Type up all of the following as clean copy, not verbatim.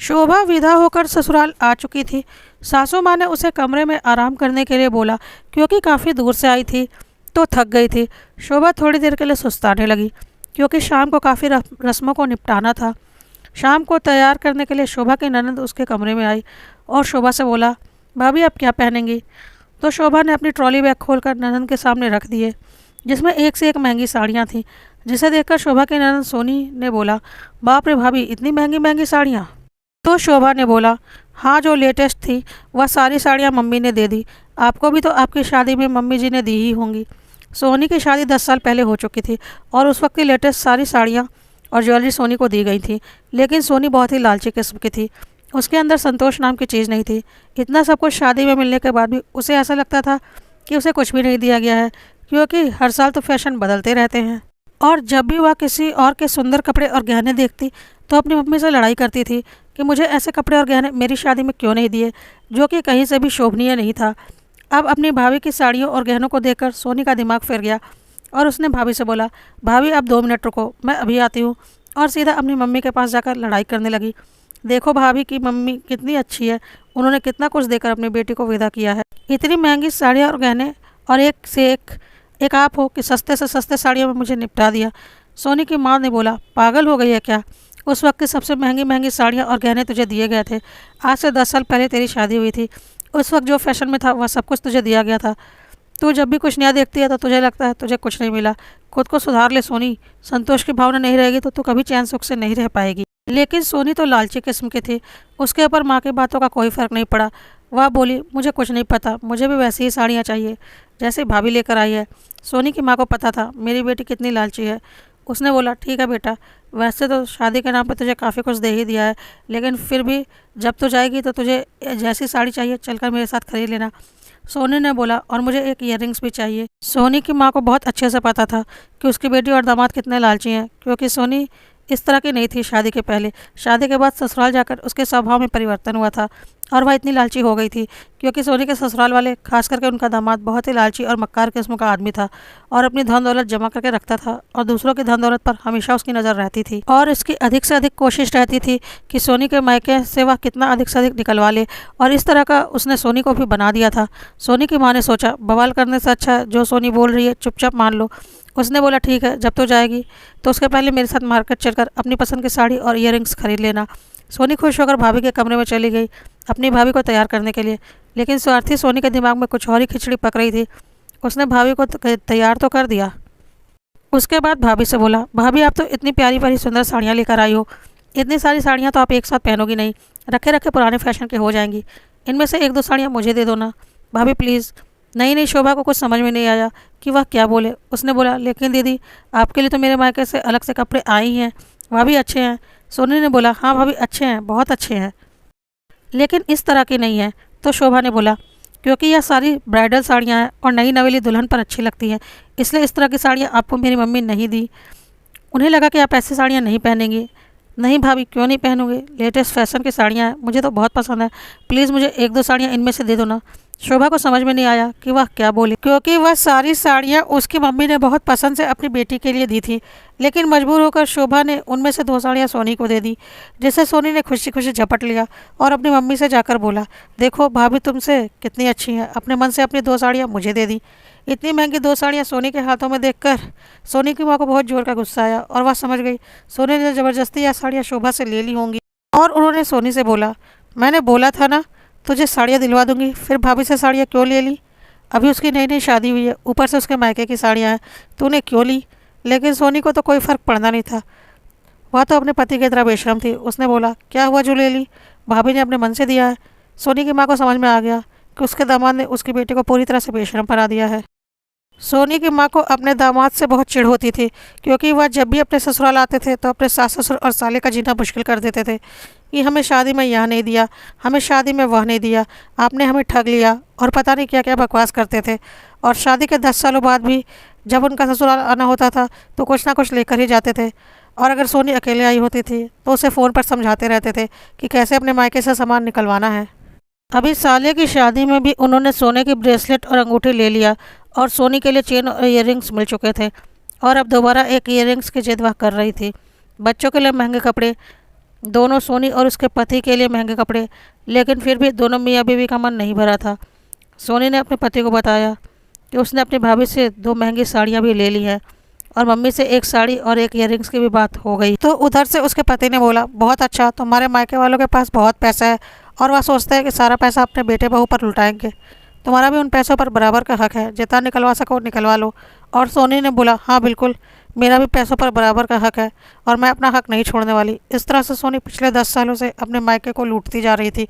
शोभा विदा होकर ससुराल आ चुकी थी। सासू माँ ने उसे कमरे में आराम करने के लिए बोला, क्योंकि काफ़ी दूर से आई थी तो थक गई थी। शोभा थोड़ी देर के लिए सुस्ताने लगी, क्योंकि शाम को काफ़ी रस्मों को निपटाना था। शाम को तैयार करने के लिए शोभा की ननद उसके कमरे में आई और शोभा से बोला, भाभी आप क्या पहनेंगी? तो शोभा ने अपनी ट्रॉली बैग खोलकर ननद के सामने रख दिए, जिसमें एक से एक महंगी साड़ियाँ थीं। जिसे देखकर शोभा की ननद सोनी ने बोला, बाप रे भाभी, इतनी महंगी महंगी साड़ियाँ? तो शोभा ने बोला, हाँ, जो लेटेस्ट थी वह सारी साड़ियाँ मम्मी ने दे दी। आपको भी तो आपकी शादी में मम्मी जी ने दी ही होंगी। सोनी की शादी 10 साल पहले हो चुकी थी और उस वक्त की लेटेस्ट सारी साड़ियाँ और ज्वेलरी सोनी को दी गई थी। लेकिन सोनी बहुत ही लालची किस्म की थी। उसके अंदर संतोष नाम की चीज़ नहीं थी। इतना सब कुछ शादी में मिलने के बाद भी उसे ऐसा लगता था कि उसे कुछ भी नहीं दिया गया है, क्योंकि हर साल तो फैशन बदलते रहते हैं। और जब भी वह किसी और के सुंदर कपड़े और गहने देखती तो अपनी मम्मी से लड़ाई करती थी कि मुझे ऐसे कपड़े और गहने मेरी शादी में क्यों नहीं दिए, जो कि कहीं से भी शोभनीय नहीं था। अब अपनी भाभी की साड़ियों और गहनों को देखकर सोनी का दिमाग फिर गया और उसने भाभी से बोला, भाभी आप 2 मिनट रुको, मैं अभी आती हूँ। और सीधा अपनी मम्मी के पास जाकर लड़ाई करने लगी। देखो भाभी की मम्मी कितनी अच्छी है, उन्होंने कितना कुछ देकर अपनी बेटी को विदा किया है। इतनी महंगी साड़ियाँ और गहने, और एक से एक आप हो कि सस्ते से सस्ते साड़ियों में मुझे निपटा दिया। सोनी की माँ ने बोला, पागल हो गई है क्या? उस वक्त की सबसे महंगी महंगी साड़ियाँ और गहने तुझे दिए गए थे। आज से 10 साल पहले तेरी शादी हुई थी। उस वक्त जो फैशन में था वह सब कुछ तुझे दिया गया था। तू जब भी कुछ नया देखती है तो तुझे लगता है तुझे कुछ नहीं मिला। खुद को सुधार ले सोनी, संतोष की भावना नहीं रहेगी तो तू कभी चैन सुख से नहीं रह पाएगी। लेकिन सोनी तो लालची किस्म की थी। उसके ऊपर माँ की बातों का कोई फ़र्क नहीं पड़ा। वह बोली, मुझे कुछ नहीं पता, मुझे भी वैसी ही साड़ियाँ चाहिए जैसे भाभी लेकर आई है। सोनी की माँ को पता था मेरी बेटी कितनी लालची है। उसने बोला, ठीक है बेटा, वैसे तो शादी के नाम पर तुझे काफ़ी कुछ दे ही दिया है, लेकिन फिर भी जब तू जाएगी तो तुझे जैसी साड़ी चाहिए चलकर मेरे साथ खरीद लेना। सोनी ने बोला, और मुझे एक ईयररिंग्स भी चाहिए। सोनी की माँ को बहुत अच्छे से पता था कि उसकी बेटी और दामाद कितने लालची हैं, क्योंकि सोनी इस तरह की नहीं थी शादी के पहले। शादी के बाद ससुराल जाकर उसके स्वभाव में परिवर्तन हुआ था और वह इतनी लालची हो गई थी, क्योंकि सोनी के ससुराल वाले, खास करके उनका दामाद, बहुत ही लालची और मक्कार किस्म का आदमी था और अपनी धन दौलत जमा करके रखता था और दूसरों की धन दौलत पर हमेशा उसकी नज़र रहती थी और इसकी अधिक से अधिक कोशिश रहती थी कि सोनी के मायके से वह कितना अधिक से अधिक निकलवा ले। और इस तरह का उसने सोनी को भी बना दिया था। सोनी की माँ ने सोचा, बवाल करने से अच्छा जो सोनी बोल रही है चुपचाप मान लो। उसने बोला, ठीक है, जब तो जाएगी तो उसके पहले मेरे साथ मार्केट चलकर अपनी पसंद की साड़ी और ईयररिंग्स खरीद लेना। सोनी खुश होकर भाभी के कमरे में चली गई अपनी भाभी को तैयार करने के लिए। लेकिन स्वार्थी सोनी के दिमाग में कुछ और ही खिचड़ी पक रही थी। उसने भाभी को तैयार तो कर दिया। उसके बाद भाभी से बोला, भाभी आप तो इतनी प्यारी प्यारी सुंदर साड़ियाँ लेकर आई हो, इतनी सारी साड़ियाँ तो आप एक साथ पहनोगी नहीं, रखे रखे पुराने फैशन के हो जाएंगी। इनमें से 1-2 साड़ियाँ मुझे दे दो ना भाभी प्लीज़। नहीं, शोभा को कुछ समझ में नहीं आया कि वह क्या बोले। उसने बोला, लेकिन दीदी आपके लिए तो मेरे मायके से अलग से कपड़े आए ही हैं, वह भी अच्छे हैं। सोनी ने बोला, हाँ भाभी अच्छे हैं, बहुत अच्छे हैं, लेकिन इस तरह की नहीं है। तो शोभा ने बोला, क्योंकि यह सारी ब्राइडल साड़ियाँ हैं और नई नवेली दुल्हन पर अच्छी लगती हैं, इसलिए इस तरह की साड़ियाँ आपको मेरी मम्मी नहीं दी। उन्हें लगा कि आप ऐसी साड़ियाँ नहीं पहनेंगी। नहीं भाभी, क्यों नहीं पहनोगे, लेटेस्ट फैशन की साड़ियाँ हैं, मुझे तो बहुत पसंद है, प्लीज़ मुझे 1-2 साड़ियाँ इनमें से दे दो ना। शोभा को समझ में नहीं आया कि वह क्या बोले, क्योंकि वह सारी साड़ियाँ उसकी मम्मी ने बहुत पसंद से अपनी बेटी के लिए दी थी। लेकिन मजबूर होकर शोभा ने उनमें से 2 साड़ियाँ सोनी को दे दी, जिसे सोनी ने खुशी खुशी झपट लिया और अपनी मम्मी से जाकर बोला, देखो भाभी तुमसे कितनी अच्छी हैं, अपने मन से अपनी 2 साड़ियाँ मुझे दे दी। इतनी महंगी 2 साड़ियाँ सोनी के हाथों में देखकर सोनी की माँ को बहुत जोर का गुस्सा आया और वह समझ गई सोनी ने ज़बरदस्ती यह साड़ियाँ शोभा से ले ली होंगी। और उन्होंने सोनी से बोला, मैंने बोला था ना तुझे साड़ियाँ दिलवा दूंगी, फिर भाभी से साड़ियाँ क्यों ले ली? अभी उसकी नई नई शादी हुई है, ऊपर से उसके मायके की साड़ियाँ हैं, तूने क्यों ली? लेकिन सोनी को तो कोई फ़र्क पड़ना नहीं था, वह तो अपने पति की तरह बेशरम थी। उसने बोला, क्या हुआ जो ले ली, भाभी ने अपने मन से दिया है। सोनी की माँ को समझ में आ गया कि उसके दामाद ने उसकी बेटी को पूरी तरह से बेशरम बना दिया है। सोनी की माँ को अपने दामाद से बहुत चिढ़ होती थी, क्योंकि वह जब भी अपने ससुराल आते थे तो अपने सास ससुर और साले का जीना मुश्किल कर देते थे कि हमें शादी में यह नहीं दिया, हमें शादी में वह नहीं दिया, आपने हमें ठग लिया, और पता नहीं क्या क्या बकवास करते थे। और शादी के 10 सालों बाद भी जब उनका ससुराल आना होता था तो कुछ ना कुछ लेकर ही जाते थे। और अगर सोनी अकेले आई होती थी तो उसे फ़ोन पर समझाते रहते थे कि कैसे अपने मायके से सामान निकलवाना है। अभी साले की शादी में भी उन्होंने सोने की ब्रेसलेट और अंगूठी ले लिया और सोनी के लिए चेन और ईयररिंग्स मिल चुके थे और अब दोबारा एक ईयररिंग्स की जिद वह कर रही थी। बच्चों के लिए महंगे कपड़े दोनों सोनी और उसके पति के लिए महंगे कपड़े, लेकिन फिर भी दोनों मियाँ बीवी का मन नहीं भरा था। सोनी ने अपने पति को बताया कि उसने अपनी भाभी से 2 महंगी साड़ियाँ भी ले ली हैं और मम्मी से एक साड़ी और एक ईयरिंग्स की भी बात हो गई। तो उधर से उसके पति ने बोला, बहुत अच्छा, तुम्हारे मायके वालों के पास बहुत पैसा है और वह सोचते हैं कि सारा पैसा अपने बेटे बहू पर लुटाएंगे। तुम्हारा भी उन पैसों पर बराबर का हक है, जितना निकलवा सको निकलवा लो। और सोनी ने बोला, हाँ बिल्कुल, मेरा भी पैसों पर बराबर का हक है और मैं अपना हक नहीं छोड़ने वाली। इस तरह से सोनी पिछले 10 सालों से अपने मायके को लूटती जा रही थी,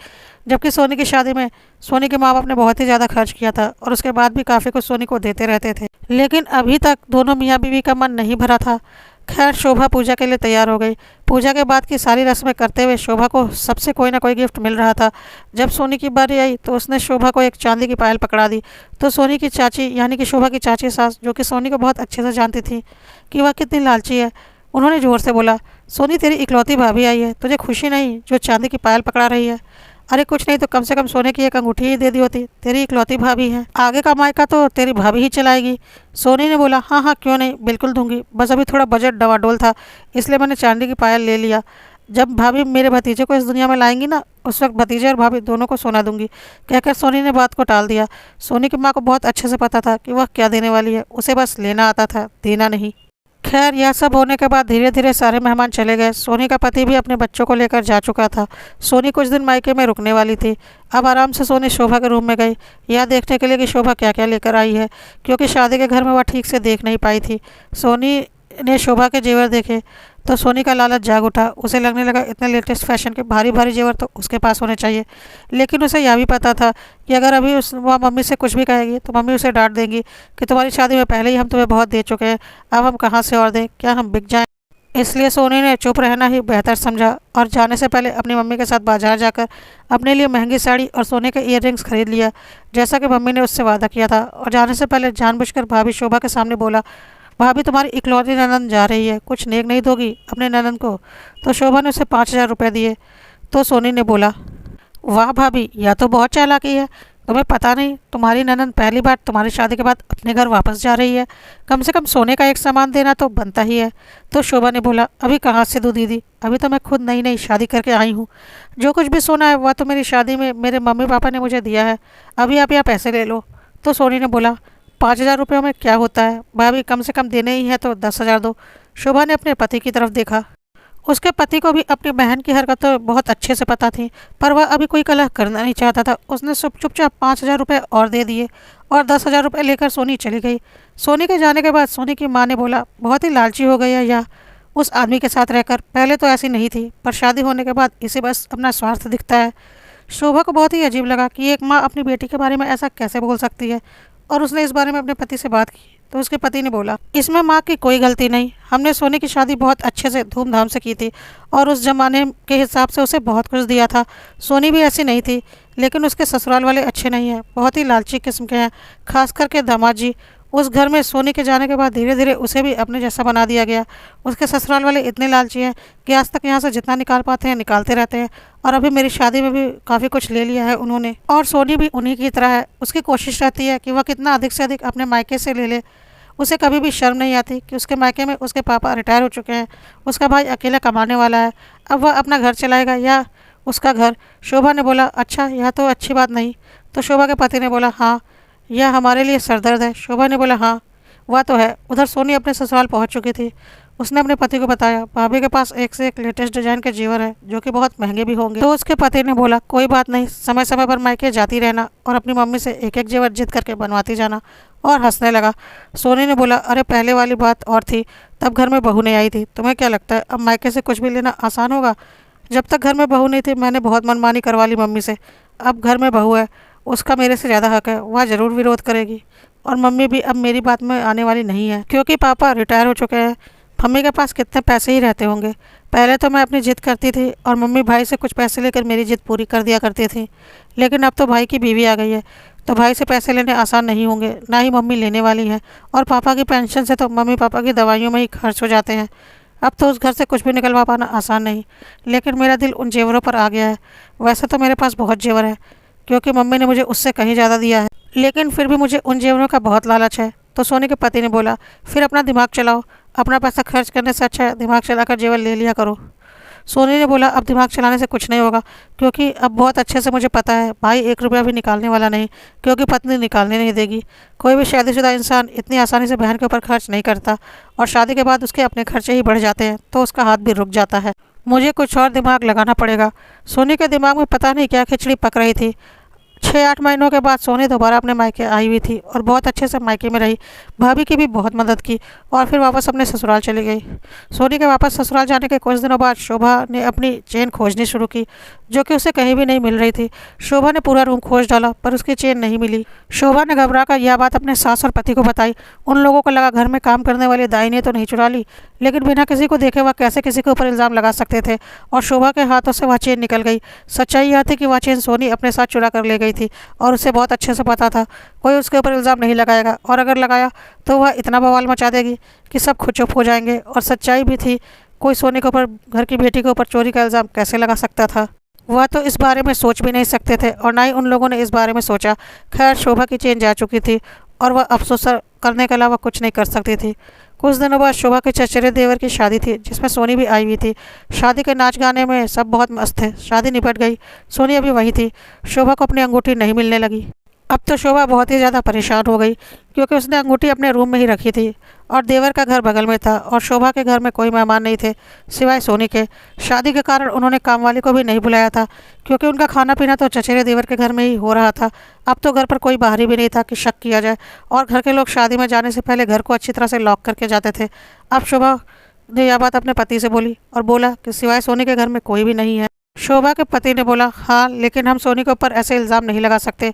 जबकि सोनी की शादी में सोनी के माँ बाप ने बहुत ही ज़्यादा खर्च किया था और उसके बाद भी काफ़ी कुछ सोनी को देते रहते थे, लेकिन अभी तक दोनों मियाँ बीवी का मन नहीं भरा था। खैर, शोभा पूजा के लिए तैयार हो गई। पूजा के बाद की सारी रस्में करते हुए शोभा को सबसे कोई ना कोई गिफ्ट मिल रहा था। जब सोनी की बारी आई तो उसने शोभा को एक चांदी की पायल पकड़ा दी। तो सोनी की चाची यानी कि शोभा की चाची सास, जो कि सोनी को बहुत अच्छे से जानती थी कि वह कितनी लालची है, उन्होंने ज़ोर से बोला, सोनी तेरी इकलौती भाभी आई है, तुझे खुशी नहीं जो चांदी की पायल पकड़ा रही है? अरे कुछ नहीं तो कम से कम सोने की एक अंगूठी ही दे दी होती, तेरी इकलौती भाभी है, आगे का मायका तो तेरी भाभी ही चलाएगी। सोनी ने बोला, हाँ हाँ क्यों नहीं, बिल्कुल दूंगी, बस अभी थोड़ा बजट डवाडोल था इसलिए मैंने चांदी की पायल ले लिया। जब भाभी मेरे भतीजे को इस दुनिया में लाएंगी ना, उस वक्त भतीजे और भाभी दोनों को सोना दूंगी। कहकर सोनी ने बात को टाल दिया। सोनी की माँ को बहुत अच्छे से पता था कि वह क्या देने वाली है, उसे बस लेना आता था, देना नहीं। खैर, यह सब होने के बाद धीरे धीरे सारे मेहमान चले गए। सोनी का पति भी अपने बच्चों को लेकर जा चुका था। सोनी कुछ दिन मायके में रुकने वाली थी। अब आराम से सोनी शोभा के रूम में गई, यह देखने के लिए कि शोभा क्या क्या लेकर आई है, क्योंकि शादी के घर में वह ठीक से देख नहीं पाई थी। सोनी ने शोभा के जेवर देखे तो सोनी का लालच जाग उठा। उसे लगने लगा इतने लेटेस्ट फैशन के भारी भारी जेवर तो उसके पास होने चाहिए, लेकिन उसे यह भी पता था कि अगर अभी वह मम्मी से कुछ भी कहेगी तो मम्मी उसे डांट देंगी कि तुम्हारी शादी में पहले ही हम तुम्हें बहुत दे चुके हैं, अब हम कहाँ से और दें, क्या हम बिक जाएं? इसलिए सोनी ने चुप रहना ही बेहतर समझा और जाने से पहले अपनी मम्मी के साथ बाजार जाकर अपने लिए महंगी साड़ी और सोने के ईयररिंग्स खरीद लिया, जैसा कि मम्मी ने उससे वादा किया था। और जाने से पहले जानबूझकर भाभी शोभा के सामने बोला, भाभी तुम्हारी इकलौती ननंद जा रही है, कुछ नेक नहीं दोगी अपने ननंद को? तो शोभा ने उसे 5,000 रुपये दिए। तो सोनी ने बोला, वाह भाभी, यह तो बहुत चालाकी है, तुम्हें पता नहीं तुम्हारी ननंद पहली बार तुम्हारी शादी के बाद अपने घर वापस जा रही है, कम से कम सोने का एक सामान देना तो बनता ही है। तो शोभा ने बोला, अभी कहाँ से दूँ दीदी, अभी तो मैं खुद नई नई शादी करके आई हूँ, जो कुछ भी सोना है वह तो मेरी शादी में मेरे मम्मी पापा ने मुझे दिया है, अभी आप यहाँ पैसे ले लो। तो सोनी ने बोला, 5,000 रुपये में क्या होता है भाभी, कम से कम देने ही है तो 10,000 दो। शोभा ने अपने पति की तरफ देखा। उसके पति को भी अपनी बहन की हरकतें बहुत अच्छे से पता थी, पर वह अभी कोई कलह करना नहीं चाहता था। उसने चुपचाप 5,000 रुपये और दे दिए और 10,000 रुपये लेकर सोनी चली गई। सोनी के जाने के बाद सोनी की माँ ने बोला, बहुत ही लालची हो गई है यह उस आदमी के साथ रहकर, पहले तो ऐसी नहीं थी पर शादी होने के बाद इसे बस अपना स्वार्थ दिखता है। शोभा को बहुत ही अजीब लगा कि एक माँ अपनी बेटी के बारे में ऐसा कैसे बोल सकती है, और उसने इस बारे में अपने पति से बात की। तो उसके पति ने बोला, इसमें माँ की कोई गलती नहीं, हमने सोनी की शादी बहुत अच्छे से धूमधाम से की थी और उस जमाने के हिसाब से उसे बहुत कुछ दिया था। सोनी भी ऐसी नहीं थी, लेकिन उसके ससुराल वाले अच्छे नहीं हैं, बहुत ही लालची किस्म के हैं, खास करके दामाद जी। उस घर में सोनी के जाने के बाद धीरे धीरे उसे भी अपने जैसा बना दिया गया। उसके ससुराल वाले इतने लालची हैं कि आज तक यहाँ से जितना निकाल पाते हैं निकालते रहते हैं, और अभी मेरी शादी में भी काफ़ी कुछ ले लिया है उन्होंने। और सोनी भी उन्हीं की तरह है, उसकी कोशिश रहती है कि वह कितना अधिक से अधिक अपने मायके से ले ले। उसे कभी भी शर्म नहीं आती कि उसके मायके में उसके पापा रिटायर हो चुके हैं, उसका भाई अकेला कमाने वाला है, अब वह अपना घर चलाएगा या उसका घर। शोभा ने बोला, अच्छा यह तो अच्छी बात नहीं। तो शोभा के पति ने बोला, हाँ यह हमारे लिए सरदर्द है। शोभा ने बोला, हाँ वह तो है। उधर सोनी अपने ससुराल पहुंच चुकी थी। उसने अपने पति को बताया, भाभी के पास एक से एक लेटेस्ट डिजाइन के जेवर है जो कि बहुत महंगे भी होंगे। तो उसके पति ने बोला, कोई बात नहीं, समय समय पर मायके जाती रहना और अपनी मम्मी से एक एक जेवर जिद करके बनवाती जाना। और हंसने लगा। सोनी ने बोला, अरे पहले वाली बात और थी, तब घर में बहू नहीं आई थी, तुम्हें क्या लगता है अब मायके से कुछ भी लेना आसान होगा? जब तक घर में बहू नहीं थी मैंने बहुत मनमानी करवा ली मम्मी से, अब घर में बहू है, उसका मेरे से ज़्यादा हक है, वह ज़रूर विरोध करेगी। और मम्मी भी अब मेरी बात में आने वाली नहीं है, क्योंकि पापा रिटायर हो चुके हैं। मम्मी के पास कितने पैसे ही रहते होंगे। पहले तो मैं अपनी जिद करती थी और मम्मी भाई से कुछ पैसे लेकर मेरी जिद पूरी कर दिया करती थी, लेकिन अब तो भाई की बीवी आ गई है तो भाई से पैसे लेने आसान नहीं होंगे, ना ही मम्मी लेने वाली है। और पापा की पेंशन से तो मम्मी पापा की दवाइयों में ही खर्च हो जाते हैं। अब तो उस घर से कुछ भी निकलवा पाना आसान नहीं। लेकिन मेरा दिल उन जेवरों पर आ गया है। वैसे तो मेरे पास बहुत जेवर है, क्योंकि मम्मी ने मुझे उससे कहीं ज़्यादा दिया है, लेकिन फिर भी मुझे उन जेवरों का बहुत लालच है। तो सोनी के पति ने बोला, फिर अपना दिमाग चलाओ, अपना पैसा खर्च करने से अच्छा है दिमाग चलाकर जेवर ले लिया करो। सोनी ने बोला, अब दिमाग चलाने से कुछ नहीं होगा, क्योंकि अब बहुत अच्छे से मुझे पता है भाई 1 रुपया भी निकालने वाला नहीं, क्योंकि पत्नी निकालने नहीं देगी। कोई भी शादीशुदा इंसान इतनी आसानी से बहन के ऊपर खर्च नहीं करता, और शादी के बाद उसके अपने खर्चे ही बढ़ जाते हैं तो उसका हाथ भी रुक जाता है। मुझे कुछ और दिमाग लगाना पड़ेगा। सोनी के दिमाग में पता नहीं क्या खिचड़ी पक रही थी। 6-8 महीनों के बाद सोनी दोबारा अपने मायके आई हुई थी और बहुत अच्छे से मायके में रही। भाभी की भी बहुत मदद की और फिर वापस अपने ससुराल चली गई। सोनी के वापस ससुराल जाने के कुछ दिनों बाद शोभा ने अपनी चेन खोजनी शुरू की, जो कि उसे कहीं भी नहीं मिल रही थी। शोभा ने पूरा रूम खोज डाला पर उसकी चेन नहीं मिली। शोभा ने घबरा कर यह बात अपने सास और पति को बताई। उन लोगों को लगा घर में काम करने वाली दाई ने तो नहीं चुरा ली, लेकिन बिना किसी को देखे वह कैसे किसी के ऊपर इल्ज़ाम लगा सकते थे, और शोभा के हाथों से वह चेन निकल गई। सच्चाई यह थी कि वह चेन सोनी अपने साथ चुरा कर ले गई थी और उसे बहुत अच्छे से पता था कोई उसके ऊपर इल्ज़ाम नहीं लगाएगा, और अगर लगाया तो वह इतना बवाल मचा देगी कि सब खुद चुप हो जाएंगे। और सच्चाई भी थी, कोई सोनी के ऊपर, घर की बेटी के ऊपर चोरी का इल्ज़ाम कैसे लगा सकता था। वह तो इस बारे में सोच भी नहीं सकते थे और ना ही उन लोगों ने इस बारे में सोचा। खैर, शोभा की चेन जा चुकी थी और वह अफसोस करने के अलावा कुछ नहीं कर सकती थी। कुछ दिनों बाद शोभा के चचेरे देवर की शादी थी, जिसमें सोनी भी आई हुई थी। शादी के नाच गाने में सब बहुत मस्त थे। शादी निपट गई, सोनी अभी वहीं थी। शोभा को अपनी अंगूठी नहीं मिलने लगी। अब तो शोभा बहुत ही ज़्यादा परेशान हो गई, क्योंकि उसने अंगूठी अपने रूम में ही रखी थी और देवर का घर बगल में था और शोभा के घर में कोई मेहमान नहीं थे सिवाय सोनी के। शादी के कारण उन्होंने कामवाली को भी नहीं बुलाया था, क्योंकि उनका खाना पीना तो चचेरे देवर के घर में ही हो रहा था। अब तो घर पर कोई बाहरी भी नहीं था कि शक किया जाए, और घर के लोग शादी में जाने से पहले घर को अच्छी तरह से लॉक करके जाते थे। अब शोभा ने यह बात अपने पति से बोली और बोला कि सिवाय सोनी के घर में कोई भी नहीं है। शोभा के पति ने बोला, हाँ, लेकिन हम सोनी के ऊपर ऐसे इल्ज़ाम नहीं लगा सकते।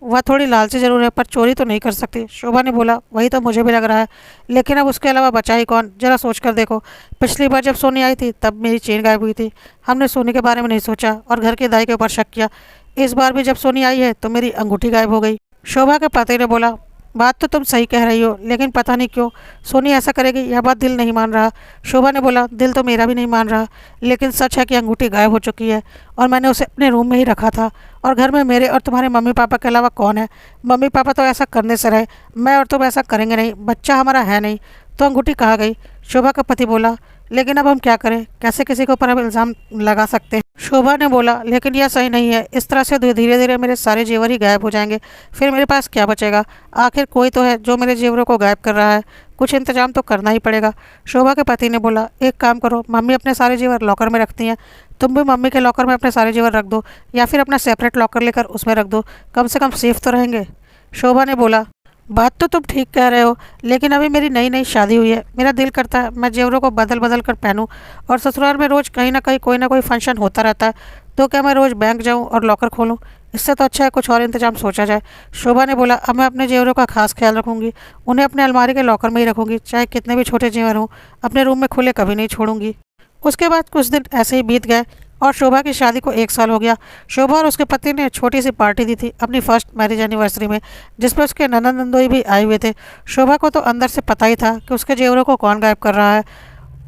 वह थोड़ी लालची जरूर है, पर चोरी तो नहीं कर सकती। शोभा ने बोला, वही तो मुझे भी लग रहा है, लेकिन अब उसके अलावा बचा ही कौन। जरा सोच कर देखो, पिछली बार जब सोनी आई थी तब मेरी चेन गायब हुई थी। हमने सोनी के बारे में नहीं सोचा और घर के दाई के ऊपर शक किया। इस बार भी जब सोनी आई है तो मेरी अंगूठी गायब हो गई। शोभा के पति ने बोला, बात तो तुम सही कह रही हो, लेकिन पता नहीं क्यों सोनी ऐसा करेगी, यह बात दिल नहीं मान रहा। शोभा ने बोला, दिल तो मेरा भी नहीं मान रहा, लेकिन सच है कि अंगूठी गायब हो चुकी है और मैंने उसे अपने रूम में ही रखा था। और घर में मेरे और तुम्हारे मम्मी पापा के अलावा कौन है? मम्मी पापा तो ऐसा करने से रहे, मैं और तुम ऐसा करेंगे नहीं, बच्चा हमारा है नहीं, तो अंगूठी कहाँ गई? शोभा का पति बोला, लेकिन अब हम क्या करें, कैसे किसी के ऊपर हम इल्ज़ाम लगा सकते हैं? शोभा ने बोला, लेकिन यह सही नहीं है, इस तरह से धीरे धीरे मेरे सारे जेवर ही गायब हो जाएंगे, फिर मेरे पास क्या बचेगा? आखिर कोई तो है जो मेरे जेवरों को गायब कर रहा है, कुछ इंतजाम तो करना ही पड़ेगा। शोभा के पति ने बोला, एक काम करो, मम्मी अपने सारे जेवर लॉकर में रखती हैं, तुम भी मम्मी के लॉकर में अपने सारे जेवर रख दो, या फिर अपना सेपरेट लॉकर लेकर उसमें रख दो, कम से कम सेफ तो रहेंगे। शोभा ने बोला, बात तो तुम ठीक कह रहे हो, लेकिन अभी मेरी नई नई शादी हुई है, मेरा दिल करता है मैं जेवरों को बदल बदल कर पहनूं, और ससुराल में रोज़ कहीं ना कोई फंक्शन होता रहता है, तो क्या मैं रोज़ बैंक जाऊं और लॉकर खोलूं? इससे तो अच्छा है कुछ और इंतजाम सोचा जाए। शोभा ने बोला, अब मैं अपने जेवरों का खास ख्याल रखूंगी, उन्हें अपने अलमारी के लॉकर में ही रखूंगी, चाहे कितने भी छोटे जेवर हों, अपने रूम में खुले कभी नहीं छोड़ूंगी। उसके बाद कुछ दिन ऐसे ही बीत गए और शोभा की शादी को 1 साल हो गया। शोभा और उसके पति ने छोटी सी पार्टी दी थी अपनी फर्स्ट मैरिज एनिवर्सरी में, जिसमें उसके ननद नंदोई भी आए हुए थे। शोभा को तो अंदर से पता ही था कि उसके जेवरों को कौन गायब कर रहा है,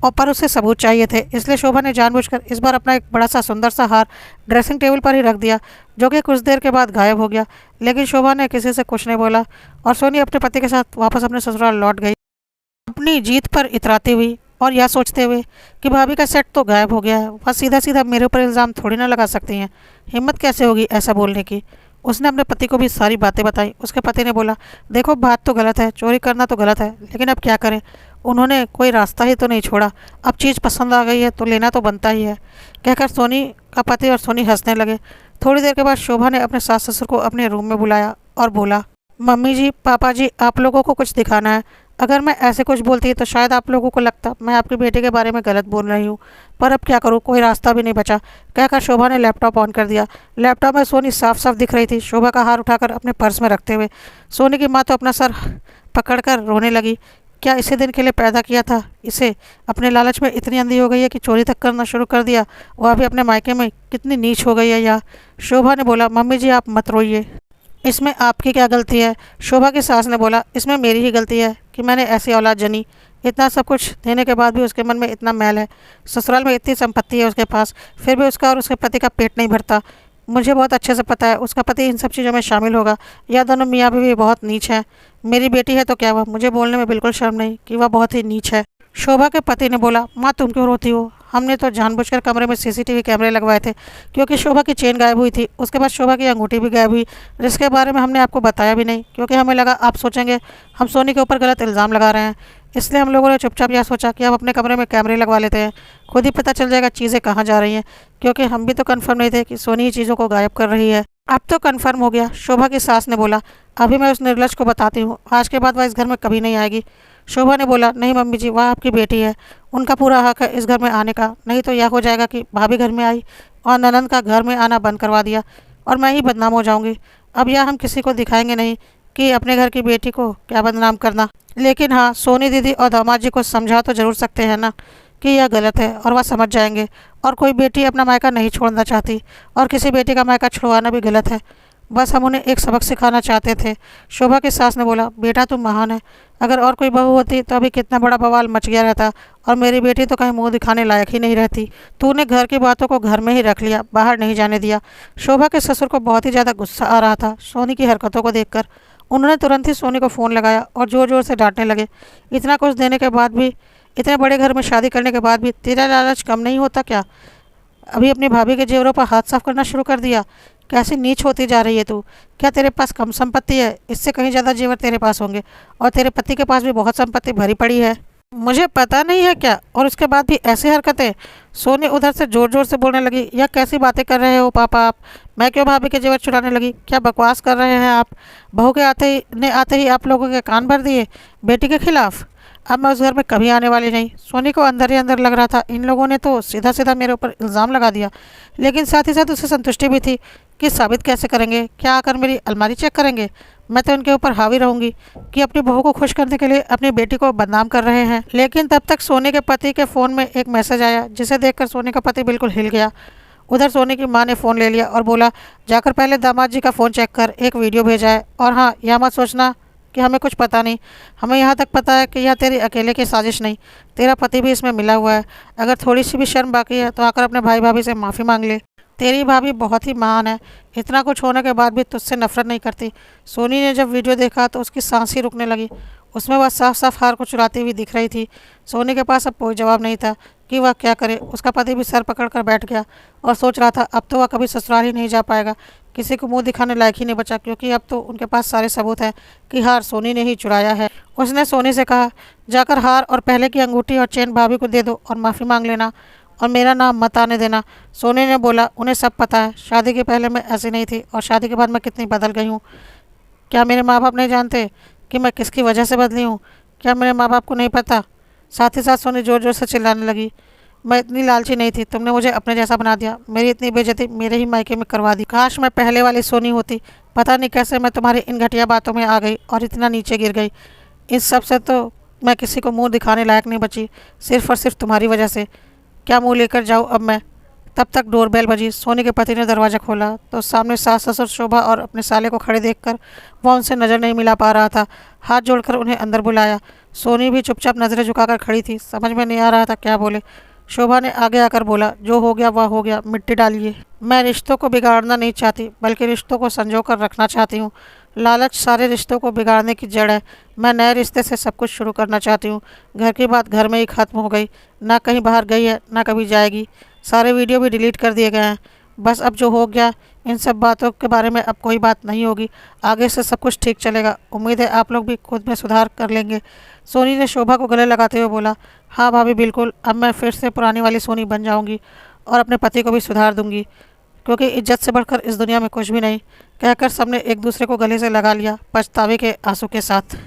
और पर उसे सबूत चाहिए थे, इसलिए शोभा ने जानबूझकर इस बार अपना एक बड़ा सा सुंदर सा हार ड्रेसिंग टेबल पर ही रख दिया, जो कि कुछ देर के बाद गायब हो गया। लेकिन शोभा ने किसी से कुछ नहीं बोला और सोनी अपने पति के साथ वापस अपने ससुराल लौट गई, अपनी जीत पर इतराती हुई और यह सोचते हुए कि भाभी का सेट तो गायब हो गया है, वह सीधा सीधा मेरे ऊपर इल्ज़ाम थोड़ी ना लगा सकती हैं, हिम्मत कैसे होगी ऐसा बोलने की। उसने अपने पति को भी सारी बातें बताई। उसके पति ने बोला, देखो बात तो गलत है, चोरी करना तो गलत है, लेकिन अब क्या करें, उन्होंने कोई रास्ता ही तो नहीं छोड़ा, अब चीज़ पसंद आ गई है तो लेना तो बनता ही है, कहकर सोनी का पति और सोनी हंसने लगे। थोड़ी देर के बाद शोभा ने अपने सास ससुर को अपने रूम में बुलाया और बोला, मम्मी जी, पापा जी, आप लोगों को कुछ दिखाना है। अगर मैं ऐसे कुछ बोलती तो शायद आप लोगों को लगता मैं आपकी बेटी के बारे में गलत बोल रही हूँ, पर अब क्या करूँ, कोई रास्ता भी नहीं बचा, कहकर शोभा ने लैपटॉप ऑन कर दिया। लैपटॉप में सोनी साफ साफ दिख रही थी, शोभा का हार उठाकर अपने पर्स में रखते हुए। सोनी की माँ तो अपना सर पकड़कर रोने लगी। क्या इसी दिन के लिए पैदा किया था इसे? अपने लालच में इतनी अंधी हो गई है कि चोरी तक करना शुरू कर दिया, वह भी अपने मायके में। कितनी नीच हो गई है यह। शोभा ने बोला, मम्मी जी आप मत रोइए, इसमें आपकी क्या गलती है? शोभा की सास ने बोला, इसमें मेरी ही गलती है कि मैंने ऐसी औलाद जनी। इतना सब कुछ देने के बाद भी उसके मन में इतना मैल है, ससुराल में इतनी संपत्ति है उसके पास, फिर भी उसका और उसके पति का पेट नहीं भरता। मुझे बहुत अच्छे से पता है उसका पति इन सब चीज़ों में शामिल होगा। यह दोनों मियाँ बीवी बहुत नीच है। मेरी बेटी है तो क्या हुआ, मुझे बोलने में बिल्कुल शर्म नहीं कि वह बहुत ही नीच है। शोभा के पति ने बोला, माँ तुम क्यों रोती हो? हमने तो जानबूझकर कमरे में सीसीटीवी कैमरे लगवाए थे क्योंकि शोभा की चेन गायब हुई थी। उसके बाद शोभा की अंगूठी भी गायब हुई, जिसके बारे में हमने आपको बताया भी नहीं क्योंकि हमें लगा आप सोचेंगे हम सोनी के ऊपर गलत इल्ज़ाम लगा रहे हैं। इसलिए हम लोगों ने चुपचाप यह सोचा कि हम अपने कमरे में कैमरे लगवा लेते हैं, खुद ही पता चल जाएगा चीज़ें कहाँ जा रही हैं, क्योंकि हम भी तो कन्फर्म नहीं थे कि सोनी ही चीज़ों को गायब कर रही है। अब तो कन्फर्म हो गया, शोभा की सास ने बोला। अभी मैं उस निर्लज को बताती हूँ, आज के बाद वह इस घर में कभी नहीं आएगी। शोभा ने बोला, नहीं मम्मी जी, वह आपकी बेटी है, उनका पूरा हक है इस घर में आने का। नहीं तो यह हो जाएगा कि भाभी घर में आई और ननंद का घर में आना बंद करवा दिया और मैं ही बदनाम हो जाऊंगी। अब यह हम किसी को दिखाएंगे नहीं कि अपने घर की बेटी को क्या बदनाम करना। लेकिन हाँ, सोनी दीदी और दामाद जी को समझा तो ज़रूर सकते हैं ना कि यह गलत है, और वह समझ जाएंगे। और कोई बेटी अपना मायका नहीं छोड़ना चाहती और किसी बेटी का मायका छुड़वाना भी गलत है। बस हम उन्हें एक सबक सिखाना चाहते थे। शोभा की सास ने बोला, बेटा तुम महान है, अगर और कोई बहू होती तो अभी कितना बड़ा बवाल मच गया रहता, और मेरी बेटी तो कहीं मुंह दिखाने लायक ही नहीं रहती। तूने घर की बातों को घर में ही रख लिया, बाहर नहीं जाने दिया। शोभा के ससुर को बहुत ही ज़्यादा गुस्सा आ रहा था सोनी की हरकतों को देखकर। उन्होंने तुरंत ही सोनी को फ़ोन लगाया और ज़ोर ज़ोर से डांटने लगे, इतना कुछ देने के बाद भी, इतने बड़े घर में शादी करने के बाद भी तेरा लालच कम नहीं होता क्या? अभी अपनी भाभी के जेवरों पर हाथ साफ करना शुरू कर दिया। कैसी नीच होती जा रही है तू। क्या तेरे पास कम संपत्ति है? इससे कहीं ज़्यादा जेवर तेरे पास होंगे, और तेरे पति के पास भी बहुत संपत्ति भरी पड़ी है। मुझे पता नहीं है क्या? और उसके बाद भी ऐसी हरकतें। सोनी उधर से ज़ोर ज़ोर से बोलने लगी, यह कैसी बातें कर रहे हो पापा आप? मैं क्यों भाभी के जेवर चुराने लगी? क्या बकवास कर रहे हैं आप? बहू के आते ही आप लोगों के कान भर दिए बेटी के खिलाफ। अब मैं उस घर में कभी आने वाली नहीं। सोनी को अंदर ही अंदर लग रहा था, इन लोगों ने तो सीधा सीधा मेरे ऊपर इल्ज़ाम लगा दिया, लेकिन साथ ही साथ उसे संतुष्टि भी थी कि साबित कैसे करेंगे? क्या आकर मेरी अलमारी चेक करेंगे? मैं तो इनके ऊपर हावी रहूंगी कि अपनी बहू को खुश करने के लिए अपनी बेटी को बदनाम कर रहे हैं। लेकिन तब तक सोनी के पति के फ़ोन में एक मैसेज आया, जिसे देखकर सोनी का पति बिल्कुल हिल गया। उधर सोनी की माँ ने फ़ोन ले लिया और बोला, जाकर पहले दामाद जी का फ़ोन चेक कर, एक वीडियो भेजा है। और हाँ, यह मत सोचना कि हमें कुछ पता नहीं, हमें यहाँ तक पता है कि यह तेरी अकेले की साजिश नहीं, तेरा पति भी इसमें मिला हुआ है। अगर थोड़ी सी भी शर्म बाकी है तो आकर अपने भाई भाभी से माफ़ी मांग ले। तेरी भाभी बहुत ही महान है, इतना कुछ होने के बाद भी तुझसे नफरत नहीं करती। सोनी ने जब वीडियो देखा तो उसकी सांस ही रुकने लगी। उसमें वह साफ साफ हार को चुराती हुई दिख रही थी। सोनी के पास अब कोई जवाब नहीं था कि वह क्या करे। उसका पति भी सर पकड़ कर बैठ गया और सोच रहा था अब तो वह कभी ससुराल ही नहीं जा पाएगा, किसी को मुंह दिखाने लायक ही नहीं बचा, क्योंकि अब तो उनके पास सारे सबूत हैं कि हार सोनी ने ही चुराया है। उसने सोनी से कहा, जाकर हार और पहले की अंगूठी और चेन भाभी को दे दो और माफ़ी मांग लेना, और मेरा नाम मत आने देना। सोनी ने बोला, उन्हें सब पता है, शादी के पहले मैं ऐसी नहीं थी और शादी के बाद मैं कितनी बदल गई हूँ। क्या मेरे माँ बाप नहीं जानते कि मैं किसकी वजह से बदली हूँ? क्या मेरे माँ बाप को नहीं पता? साथ ही साथ सोनी ज़ोर ज़ोर से चिल्लाने लगी, मैं इतनी लालची नहीं थी, तुमने मुझे अपने जैसा बना दिया, मेरी इतनी बेइज्जती मेरे ही मायके में करवा दी। काश मैं पहले वाली सोनी होती। पता नहीं कैसे मैं तुम्हारी इन घटिया बातों में आ गई और इतना नीचे गिर गई। इस सब से तो मैं किसी को मुंह दिखाने लायक नहीं बची, सिर्फ और सिर्फ तुम्हारी वजह से। क्या मुंह लेकर जाऊँ अब मैं? तब तक डोरबेल बजी। सोनी के पति ने दरवाज़ा खोला तो सामने सास ससुर शोभा और अपने साले को खड़े देखकर वह उनसे नज़र नहीं मिला पा रहा था। हाथ जोड़कर उन्हें अंदर बुलाया। सोनी भी चुपचाप नज़रें झुकाकर खड़ी थी, समझ में नहीं आ रहा था क्या बोले। शोभा ने आगे आकर बोला, जो हो गया वह हो गया, मिट्टी डालिए। मैं रिश्तों को बिगाड़ना नहीं चाहती, बल्कि रिश्तों को संजो कर रखना चाहती हूँ। लालच सारे रिश्तों को बिगाड़ने की जड़ है। मैं नए रिश्ते से सब कुछ शुरू करना चाहती हूँ। घर की बात घर में ही ख़त्म हो गई, ना कहीं बाहर गई है ना कभी जाएगी। सारे वीडियो भी डिलीट कर दिए गए हैं। बस अब जो हो गया, इन सब बातों के बारे में अब कोई बात नहीं होगी। आगे से सब कुछ ठीक चलेगा। उम्मीद है आप लोग भी खुद में सुधार कर लेंगे। सोनी ने शोभा को गले लगाते हुए बोला, हाँ भाभी बिल्कुल, अब मैं फिर से पुरानी वाली सोनी बन जाऊंगी और अपने पति को भी सुधार दूंगी, क्योंकि इज्जत से बढ़कर इस दुनिया में कुछ भी नहीं। कहकर सबने एक दूसरे को गले से लगा लिया, पछतावे के आंसू के साथ।